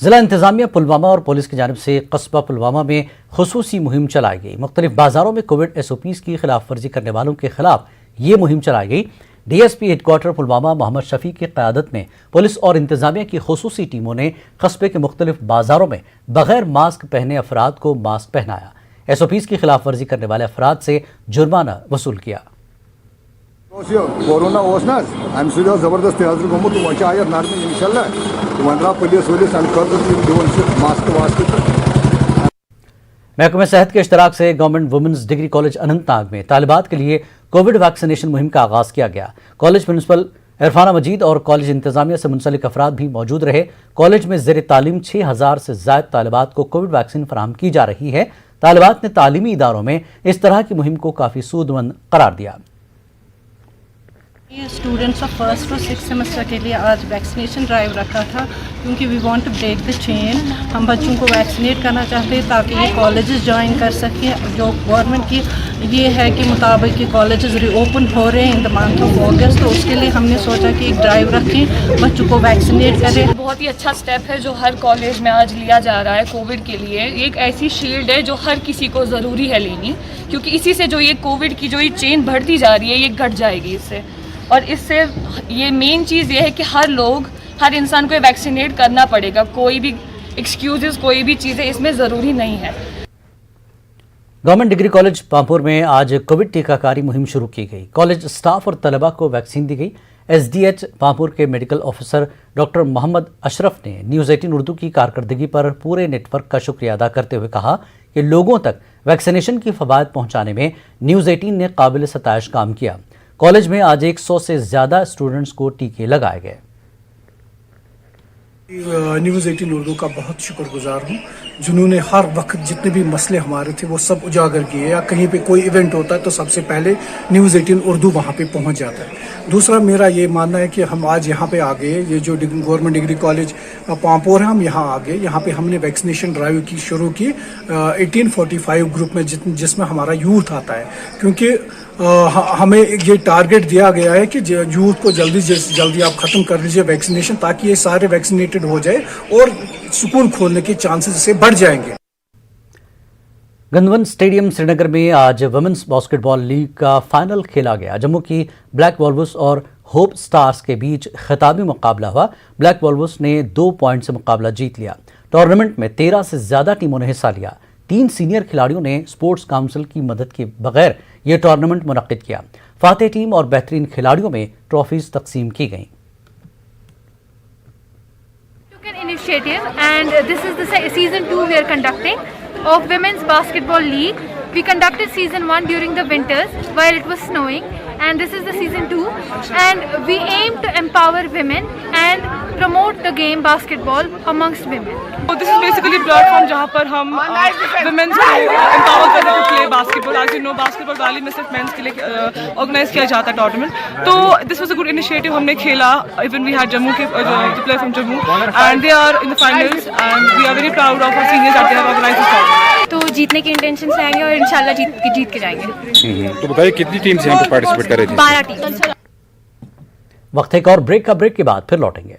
ضلع انتظامیہ پلوامہ اور پولیس کی جانب سے قصبہ پلوامہ میں خصوصی مہم چلائی گئی۔ مختلف بازاروں میں کووڈ SOPs کی خلاف ورزی کرنے والوں کے خلاف یہ مہم چلائی گئی۔ DSP ہیڈ کوارٹر پلوامہ محمد شفیع کی قیادت میں پولیس اور انتظامیہ کی خصوصی ٹیموں نے قصبے کے مختلف بازاروں میں بغیر ماسک پہنے افراد کو ماسک پہنایا، SOPs کی خلاف ورزی کرنے والے افراد سے جرمانہ وصول کیا۔ کورونا ام سب زبردست تحضر گومت وہ آیت نرمی ان شاء اللہ وہ درا پولیس ولیس ام خاطر ماسک واسک۔ محکمہ صحت کے اشتراک سے government women's degree college Anantnag میں طالبات کے لیے کووڈ ویکسینیشن مہم کا آغاز کیا گیا۔ کالج پرنسپل عرفانہ مجید اور کالج انتظامیہ سے منسلک افراد بھی موجود رہے۔ کالج میں زیر تعلیم 6000 سے زائد طالبات کو کووڈ ویکسین فراہم کی جا رہی ہے۔ طالبات نے تعلیمی اداروں میں اس طرح کی مہم کو کافی سود مند قرار دیا۔ اسٹوڈنٹس آف فرسٹ اور سکس سیمسٹر کے لیے آج ویکسینیشن ڈرائیو رکھا تھا، کیونکہ we want to break the chain. ہم بچوں کو ویکسینیٹ کرنا چاہتے ہیں تاکہ یہ کالجز جوائن کر سکیں۔ جو گورنمنٹ کی یہ ہے کہ مطابق کہ کالجز ری اوپن ہو رہے ہیں ان دا منتھ آف اگست، تو اس کے لیے ہم نے سوچا کہ ایک ڈرائیو رکھیں، بچوں کو ویکسینیٹ کریں۔ بہت ہی اچھا اسٹیپ ہے جو ہر کالج میں آج لیا جا رہا ہے کووڈ کے لیے۔ ایک ایسی شیلڈ ہے جو ہر کسی کو ضروری ہے لینی، کیونکہ اسی سے جو یہ کووڈ کی جو یہ چین بڑھتی جا رہی ہے یہ گھٹ جائے گی اس سے۔ اور اس سے یہ مین چیز یہ ہے کہ ہر انسان کو ویکسینیٹ کرنا پڑے گا، کوئی بھی ایکسکیوزز کوئی بھی چیزیں اس میں ضروری نہیں ہے۔ گورنمنٹ ڈگری کالج پامپور میں آج کووڈ ٹیکہ کاری مہم شروع کی گئی۔ کالج اسٹاف اور طلباء کو ویکسین دی گئی۔ SDH پامپور کے میڈیکل آفیسر ڈاکٹر محمد اشرف نے نیوز 18 اردو کی کارکردگی پر پورے نیٹ ورک کا شکریہ ادا کرتے ہوئے کہا کہ لوگوں تک ویکسینیشن کی فوائد پہنچانے میں نیوز 18 نے قابل ستائش کام کیا۔ کالج میں آج 100 سے زیادہ اسٹوڈنٹس کو ٹیکے لگائے گئے۔ نیوز 18 اردو کا بہت شکر گزار ہوں، جنہوں نے ہر وقت جتنے بھی مسئلے ہمارے تھے وہ سب اجاگر کیے، یا کہیں پہ کوئی ایونٹ ہوتا ہے تو سب سے پہلے نیوز 18 اردو وہاں پہ پہنچ جاتا ہے۔ دوسرا میرا یہ ماننا ہے کہ ہم آج یہاں پہ آ گئے، یہ جو گورنمنٹ ڈگری کالج پامپور ہے، ہم یہاں آ گئے، یہاں پہ ہم نے ویکسینیشن ڈرائیو کی شروع کی 1845 گروپ میں، جس میں ہمارا یوتھ آتا ہے، کیونکہ ہمیں یہ ٹارگٹ دیا گیا ہے کہ یوتھ کو جلدی آپ ختم کر لیجیے ویکسینیشن، تاکہ یہ سارے ویکسینیٹڈ ہو جائے اور سکول کھولنے کے چانسز سے بڑھ جائیں گے۔ گندون اسٹیڈیم سری نگر میں آج ویمنز باسکٹ بال لیگ کا فائنل کھیلا گیا۔ جموں کی بلیک والوس اور ہوپ سٹارز کے بیچ خطابی مقابلہ ہوا۔ بلیک والوس نے 2 پوائنٹ سے مقابلہ جیت لیا۔ ٹورنامنٹ میں 13 سے زیادہ ٹیموں نے حصہ لیا۔ 3 سینئر کھلاڑیوں نے اسپورٹس کونسل کی مدد کے بغیر یہ ٹورنامنٹ منعقد کیا۔ فاتح ٹیم اور بہترین کھلاڑیوں میں ٹرافیز تقسیم کی گئیں۔ Initiative, and this is the season 2 we are conducting of Women's Basketball League. We conducted season 1 during the winters while it was snowing, and this is the season 2, and we aim to empower women and promote the game basketball amongst women. So this is basically a platform جہاں پر ہم women's کو empower کرتے ہیں play basketball. As you know, basketball valley میں صرف men's کے لیے organize کیا جاتا ہے tournament. تو this was a good initiative. ہم نے کھیلا. Even we had Jammu to play from Jammu, and they are in the finals, and we are very proud of our seniors that they have organized this tournament. تو جیتنے کے intention سے آئیں گے اور انشاءاللہ جیت کے جائیں گے۔ تو بتائیے کتنی ٹیمز یہاں پہ پارٹیسپیٹ کر رہی تھی؟ 12 ٹیم۔ وقت ایک اور بریک کے بعد پھر لوٹیں گے۔